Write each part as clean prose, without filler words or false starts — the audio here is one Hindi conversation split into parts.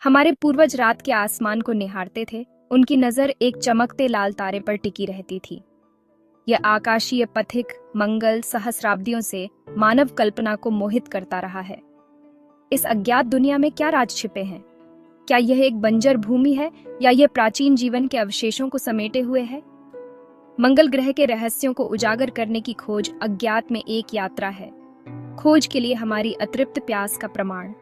हमारे पूर्वज रात के आसमान को निहारते थे, उनकी नजर एक चमकते लाल तारे पर टिकी रहती थी। यह आकाशीय पथिक मंगल सहस्राब्दियों से मानव कल्पना को मोहित करता रहा है। इस अज्ञात दुनिया में क्या राज छिपे हैं? क्या यह एक बंजर भूमि है या यह प्राचीन जीवन के अवशेषों को समेटे हुए है? मंगल ग्रह के रहस्यों को उजागर करने की खोज अज्ञात में एक यात्रा है। खोज के लिए हमारी अतृप्त प्यास का प्रमाण।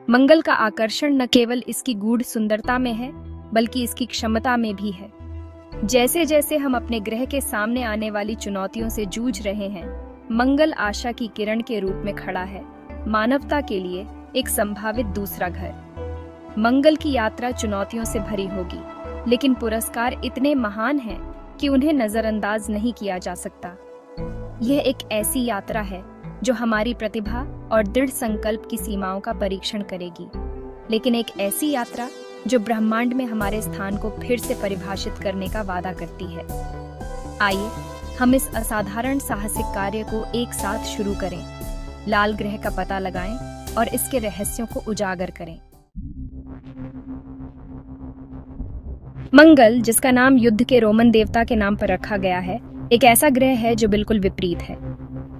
मंगल का आकर्षण न केवल इसकी गूढ़ सुंदरता में है, बल्कि इसकी क्षमता में भी है। जैसे जैसे हम अपने ग्रह के सामने आने वाली चुनौतियों से जूझ रहे हैं, मंगल आशा की किरण के रूप में खड़ा है, मानवता के लिए एक संभावित दूसरा घर। मंगल की यात्रा चुनौतियों से भरी होगी, लेकिन पुरस्कार इतने महान हैं कि उन्हें नजरअंदाज नहीं किया जा सकता। यह एक ऐसी यात्रा है जो हमारी प्रतिभा और दृढ़ संकल्प की सीमाओं का परीक्षण करेगी, लेकिन एक ऐसी यात्रा जो ब्रह्मांड में हमारे स्थान को फिर से परिभाषित करने का वादा करती है। आइए हम इस असाधारण साहसिक कार्य को एक साथ शुरू करें, लाल ग्रह का पता लगाएं और इसके रहस्यों को उजागर करें। मंगल, जिसका नाम युद्ध के रोमन देवता के नाम पर रखा गया है, एक ऐसा ग्रह है जो बिल्कुल विपरीत है।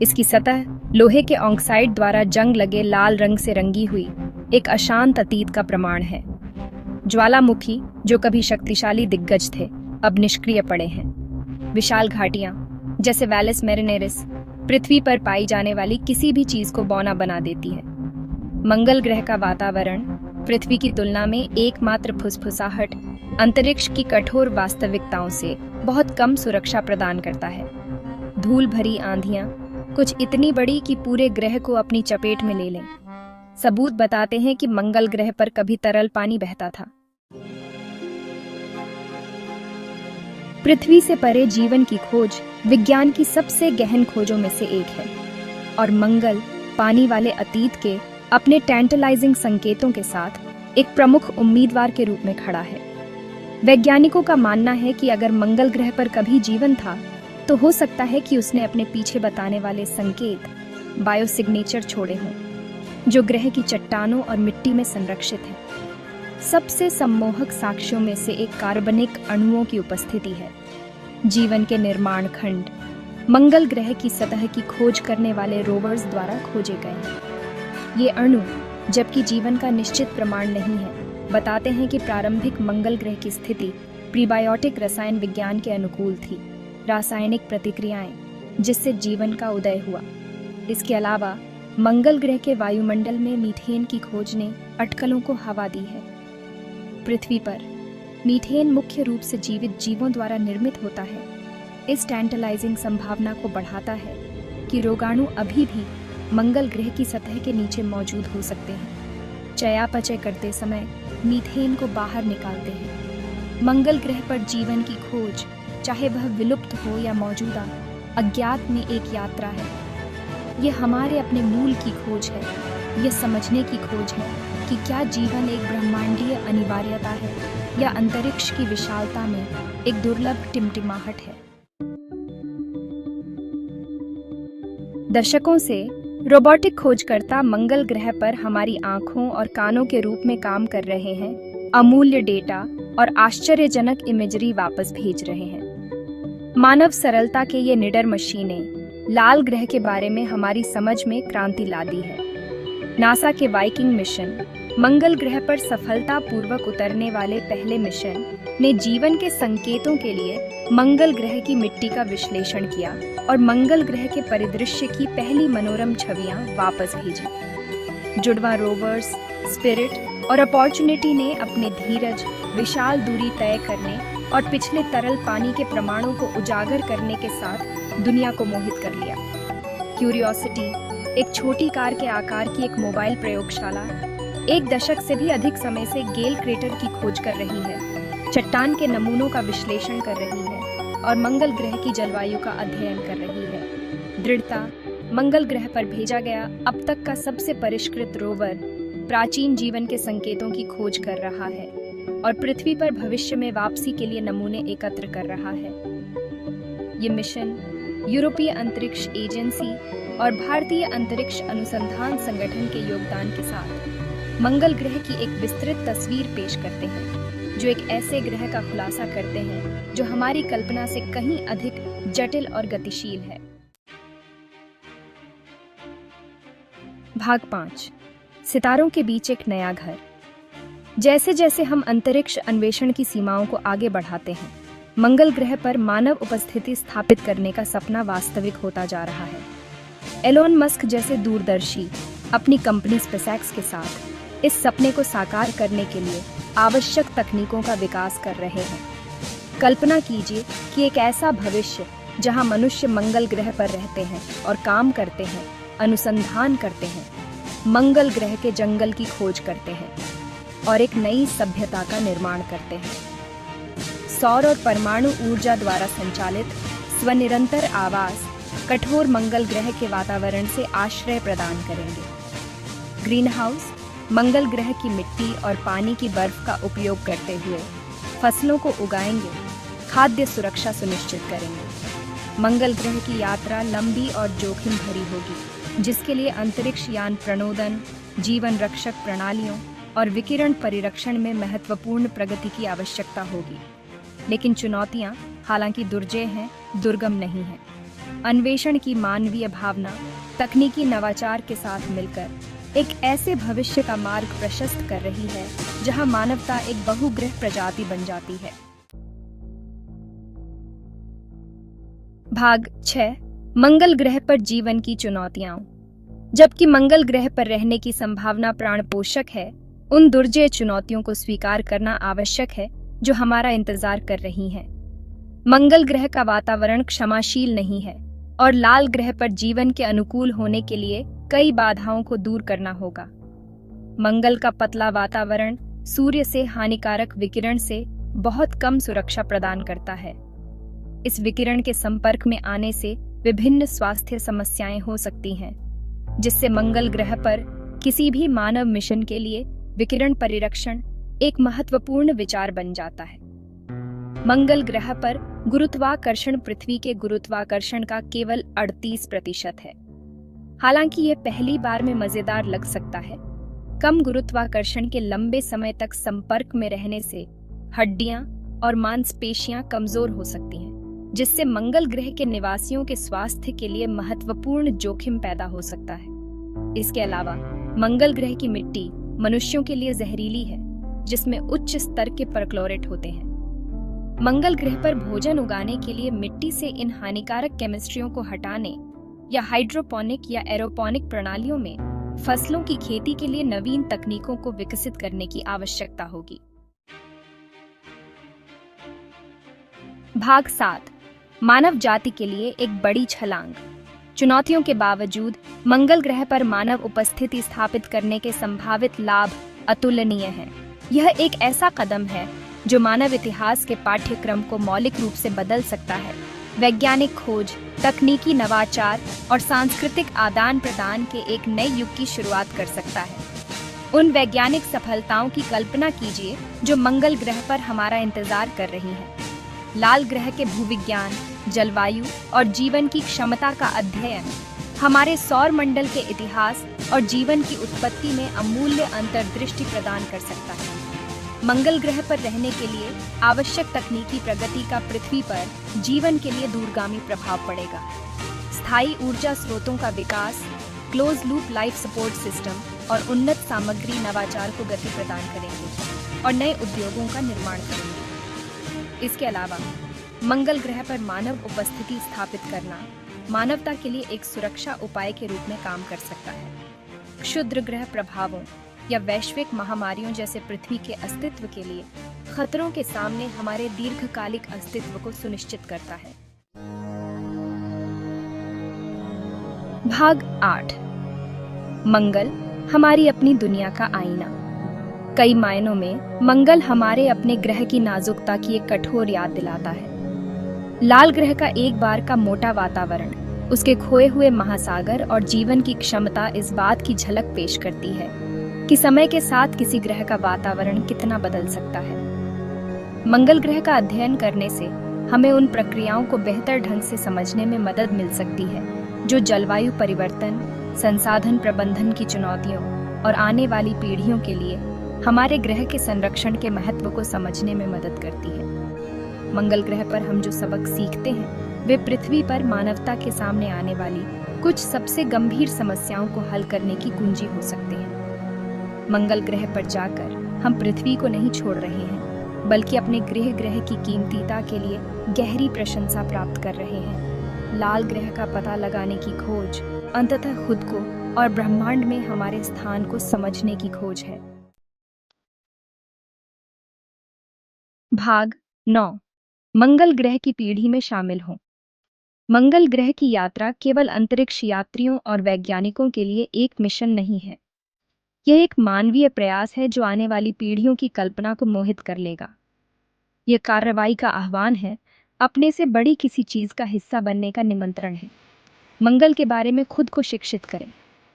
इसकी सतह लोहे के ऑक्साइड द्वारा जंग लगे लाल रंग से रंगी हुई एक अशांत अतीत का प्रमाण है। ज्वालामुखी, जो कभी शक्तिशाली दिग्गज थे, अब निष्क्रिय पड़े हैं। विशाल घाटियां, जैसे वैलिस मेरिनेरिस, पृथ्वी पर पाई जाने वाली किसी भी चीज को बौना बना देती है। मंगल ग्रह का वातावरण पृथ्वी की तुलना में एकमात्र फुसफुसाहट अंतरिक्ष की कठोर वास्तविकताओं से बहुत कम सुरक्षा प्रदान करता है। धूल भरी आंधियां, कुछ इतनी बड़ी कि पूरे ग्रह को अपनी चपेट में ले लें, सबूत बताते हैं कि मंगल ग्रह पर कभी तरल पानी बहता था। पृथ्वी से परे जीवन की खोज विज्ञान की सबसे गहन खोजों में से एक है, और मंगल पानी वाले अतीत के अपने टैंटलाइजिंग संकेतों के साथ एक प्रमुख उम्मीदवार के रूप में खड़ा है। वैज्ञानिकों का मानना है कि अगर मंगल ग्रह पर कभी जीवन था, तो हो सकता है कि उसने अपने पीछे बताने वाले संकेत, बायोसिग्नेचर छोड़े हों, जो ग्रह की चट्टानों और मिट्टी में संरक्षित हैं। सबसे सम्मोहक साक्ष्यों में से एक कार्बनिक अणुओं की उपस्थिति है। जीवन के निर्माण खंड मंगल ग्रह की सतह की खोज करने वाले रोवर्स द्वारा खोजे गए हैं। ये अणु, जबकि जीवन का निश्चित प्रमाण नहीं है, बताते हैं कि प्रारंभिक मंगल ग्रह की स्थिति प्रीबायोटिक रसायन विज्ञान के अनुकूल थी, रासायनिक प्रतिक्रियाएं जिससे जीवन का उदय हुआ। इसके अलावा मंगल ग्रह के वायुमंडल में मीथेन की खोज ने अटकलों को हवा दी है। पृथ्वी पर मीथेन मुख्य रूप से जीवित जीवों द्वारा निर्मित होता है। इस टैंटलाइजिंग संभावना को बढ़ाता है कि रोगाणु अभी भी मंगल ग्रह की सतह के नीचे मौजूद हो सकते हैं। चयापचय करते समय मीथेन को बाहर निकालते हैं। मंगल ग्रह पर जीवन की खोज, चाहे वह विलुप्त हो या मौजूदा, अज्ञात में एक यात्रा है। यह हमारे अपने मूल की खोज है। यह समझने की खोज है कि क्या जीवन एक ब्रह्मांडीय अनिवार्यता है या अंतरिक्ष की विशालता में एक दुर्लभ टिमटिमाहट है। दशकों से रोबोटिक खोजकर्ता मंगल ग्रह पर हमारी आंखों और कानों के रूप में काम कर रहे हैं, अमूल्य डेटा और आश्चर्यजनक इमेजरी वापस भेज रहे हैं। मानव सरलता के ये निडर मशीनें लाल ग्रह के बारे में हमारी समझ में क्रांति ला दी है। नासा के वाइकिंग मिशन, मंगल ग्रह पर सफलतापूर्वक उतरने वाले पहले मिशन, ने जीवन के संकेतों के लिए मंगल ग्रह की मिट्टी का विश्लेषण किया और मंगल ग्रह के परिदृश्य की पहली मनोरम छवियां वापस भेजी। जुड़वा रोवर्स, स्पिरिट और अपॉर्चुनिटी ने अपने धीरज, विशाल दूरी तय करने और पिछले तरल पानी के प्रमाणों को उजागर करने के साथ दुनिया को मोहित कर लिया। क्यूरियोसिटी, एक छोटी कार के आकार की एक मोबाइल प्रयोगशाला, एक दशक से भी अधिक समय से गेल क्रेटर की खोज कर रही है, चट्टान के नमूनों का विश्लेषण कर रही है और मंगल ग्रह की जलवायु का अध्ययन कर रही है। दृढ़ता, मंगल ग्रह पर भेजा गया अब तक का सबसे परिष्कृत रोवर प्राचीन जीवन के संकेतों की खोज कर रहा है और पृथ्वी पर भविष्य में वापसी के लिए नमूने एकत्र कर रहा है। ये मिशन यूरोपीय अंतरिक्ष एजेंसी और भारतीय अंतरिक्ष अनुसंधान संगठन के योगदान के साथ मंगल ग्रह की एक विस्तृत तस्वीर पेश करते हैं, जो एक ऐसे ग्रह का खुलासा करते हैं जो हमारी कल्पना से कहीं अधिक जटिल और गतिशील है। भाग 5, सितारों के बीच एक नया घर। जैसे जैसे हम अंतरिक्ष अन्वेषण की सीमाओं को आगे बढ़ाते हैं, मंगल ग्रह पर मानव उपस्थिति स्थापित करने का सपना वास्तविक होता जा रहा है। एलोन मस्क जैसे दूरदर्शी अपनी कंपनी स्पेसएक्स के साथ इस सपने को साकार करने के लिए आवश्यक तकनीकों का विकास कर रहे हैं। कल्पना कीजिए कि एक ऐसा भविष्य जहां मनुष्य मंगल ग्रह पर रहते हैं और काम करते हैं, अनुसंधान करते हैं, मंगल ग्रह के जंगल की खोज करते हैं और एक नई सभ्यता का निर्माण करते हैं। सौर और परमाणु ऊर्जा द्वारा संचालित स्वनिरंतर आवास कठोर मंगल ग्रह के वातावरण से आश्रय प्रदान करेंगे। ग्रीन हाउस मंगल ग्रह की मिट्टी और पानी की बर्फ का उपयोग करते हुए फसलों को उगाएंगे, खाद्य सुरक्षा सुनिश्चित करेंगे। मंगल ग्रह की यात्रा लंबी और जोखिम भरी होगी, जिसके लिए अंतरिक्ष यान प्रणोदन, जीवन रक्षक प्रणालियों और विकिरण परिरक्षण में महत्वपूर्ण प्रगति की आवश्यकता होगी। लेकिन चुनौतियां हालांकि दुर्जय हैं, दुर्गम नहीं हैं। अन्वेषण की मानवीय भावना तकनीकी नवाचार के साथ मिलकर एक ऐसे भविष्य का मार्ग प्रशस्त कर रही है जहां मानवता एक बहुग्रह प्रजाति बन जाती है। भाग 6, मंगल ग्रह पर जीवन की चुनौतियां। जबकि मंगल ग्रह पर रहने की संभावना प्राण पोषक है, उन दुर्जय चुनौतियों को स्वीकार करना आवश्यक है जो हमारा इंतजार कर रही हैं। मंगल ग्रह का वातावरण क्षमाशील नहीं है और लाल ग्रह पर जीवन के अनुकूल होने के लिए कई बाधाओं को दूर करना होगा। मंगल का पतला वातावरण सूर्य से हानिकारक विकिरण से बहुत कम सुरक्षा प्रदान करता है। इस विकिरण के संपर्क में आने से विभिन्न स्वास्थ्य समस्याएं हो सकती हैं, जिससे मंगल ग्रह पर किसी भी मानव मिशन के लिए विकिरण परिरक्षण एक महत्वपूर्ण विचार बन जाता है। मंगल ग्रह पर गुरुत्वाकर्षण पृथ्वी के गुरुत्वाकर्षण का केवल 38% है। हालांकि यह पहली बार में मजेदार लग सकता है। कम गुरुत्वाकर्षण के लंबे समय तक संपर्क में रहने से हड्डियां और मांसपेशियां कमजोर हो सकती हैं, जिससे मंगल ग्रह के निवासियों के स्वास्थ्य के लिए महत्वपूर्ण जोखिम पैदा हो सकता है। इसके अलावा मंगल ग्रह की मिट्टी मनुष्यों के लिए जहरीली है, जिसमें उच्च स्तर के परक्लोरेट होते हैं। मंगल ग्रह पर भोजन उगाने के लिए मिट्टी से इन हानिकारक केमिस्ट्रियों को हटाने या हाइड्रोपोनिक या एरोपोनिक प्रणालियों में फसलों की खेती के लिए नवीन तकनीकों को विकसित करने की आवश्यकता होगी। भाग 7, मानव जाति के लिए एक बड़ी छलांग। चुनौतियों के बावजूद मंगल ग्रह पर मानव उपस्थिति स्थापित करने के संभावित लाभ अतुलनीय हैं। यह एक ऐसा कदम है जो मानव इतिहास के पाठ्यक्रम को मौलिक रूप से बदल सकता है। वैज्ञानिक खोज, तकनीकी नवाचार और सांस्कृतिक आदान प्रदान के एक नए युग की शुरुआत कर सकता है। उन वैज्ञानिक सफलताओं की कल्पना कीजिए जो मंगल ग्रह पर हमारा इंतजार कर रही हैं। लाल ग्रह के भूविज्ञान, जलवायु और जीवन की क्षमता का अध्ययन हमारे सौर मंडल के इतिहास और जीवन की उत्पत्ति में अमूल्य अंतर्दृष्टि प्रदान कर सकता है। मंगल ग्रह पर रहने के लिए आवश्यक तकनीकी प्रगति का पृथ्वी पर जीवन के लिए दूरगामी प्रभाव पड़ेगा। स्थायी ऊर्जा स्रोतों का विकास, close loop life support system और उन्नत सामग्री नवाचार को गति प्रदान करेंगे और नए उद्योगों का निर्माण करेंगे। इसके अलावा मंगल ग्रह पर मानव उपस्थिति स्थापित करना मानवता के लिए एक सुरक्षा उपाय के रूप में काम कर सकता है। क्षुद्र ग्रह प्रभावों या वैश्विक महामारियों जैसे पृथ्वी के अस्तित्व के लिए खतरों के सामने हमारे दीर्घकालिक अस्तित्व को सुनिश्चित करता है। भाग 8, मंगल हमारी अपनी दुनिया का आईना। कई मायनों में मंगल हमारे अपने ग्रह की नाजुकता की एक कठोर याद दिलाता है। लाल ग्रह का एक बार का मोटा वातावरण, उसके खोए हुए महासागर और जीवन की क्षमता इस बात की झलक पेश करती है कि समय के साथ किसी ग्रह का वातावरण कितना बदल सकता है। मंगल ग्रह का अध्ययन करने से हमें उन प्रक्रियाओं को बेहतर ढंग से समझने में मदद मिल सकती है जो जलवायु परिवर्तन, संसाधन प्रबंधन की चुनौतियों और आने वाली पीढ़ियों के लिए हमारे ग्रह के संरक्षण के महत्व को समझने में मदद करती है। मंगल ग्रह पर हम जो सबक सीखते हैं वे पृथ्वी पर मानवता के सामने आने वाली कुछ सबसे गंभीर समस्याओं को हल करने की कुंजी हो सकते हैं। मंगल ग्रह पर जाकर हम पृथ्वी को नहीं छोड़ रहे हैं, बल्कि अपने ग्रह की कीमतीता के लिए गहरी प्रशंसा प्राप्त कर रहे हैं। लाल ग्रह का पता लगाने की खोज अंततः खुद को और ब्रह्मांड में हमारे स्थान को समझने की खोज है। भाग 9। मंगल ग्रह की पीढ़ी में शामिल हों। मंगल ग्रह की यात्रा केवल अंतरिक्ष यात्रियों और वैज्ञानिकों के लिए एक मिशन नहीं है। यह एक मानवीय प्रयास है जो आने वाली पीढ़ियों की कल्पना को मोहित कर लेगा। यह कार्रवाई का आह्वान है, अपने से बड़ी किसी चीज का हिस्सा बनने का निमंत्रण है। मंगल के बारे में खुद को शिक्षित करें,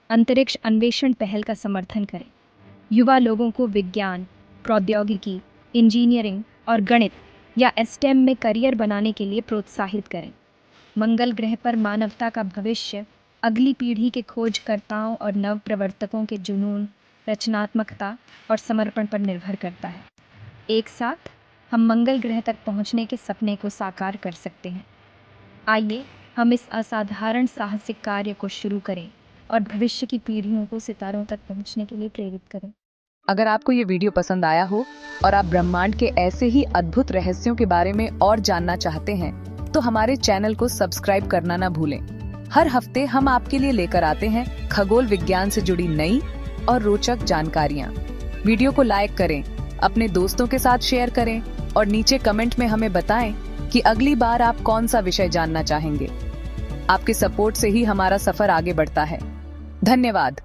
अंतरिक्ष अन्वेषण पहल का समर्थन करें, युवा लोगों को विज्ञान, प्रौद्योगिकी, इंजीनियरिंग और गणित या STEM में करियर बनाने के लिए प्रोत्साहित करें। मंगल ग्रह पर मानवता का भविष्य अगली पीढ़ी के खोजकर्ताओं और नव प्रवर्तकों के जुनून, रचनात्मकता और समर्पण पर निर्भर करता है। एक साथ हम मंगल ग्रह तक पहुंचने के सपने को साकार कर सकते हैं। आइए हम इस असाधारण साहसिक कार्य को शुरू करें और भविष्य की पीढ़ियों को सितारों तक पहुंचने के लिए प्रेरित करें। अगर आपको ये वीडियो पसंद आया हो और आप ब्रह्मांड के ऐसे ही अद्भुत रहस्यों के बारे में और जानना चाहते हैं, तो हमारे चैनल को सब्सक्राइब करना ना भूलें। हर हफ्ते हम आपके लिए लेकर आते हैं खगोल विज्ञान से जुड़ी नई और रोचक जानकारियाँ। वीडियो को लाइक करें, अपने दोस्तों के साथ शेयर करें और नीचे कमेंट में हमें बताएं कि अगली बार आप कौन सा विषय जानना चाहेंगे। आपके सपोर्ट से ही हमारा सफर आगे बढ़ता है। धन्यवाद।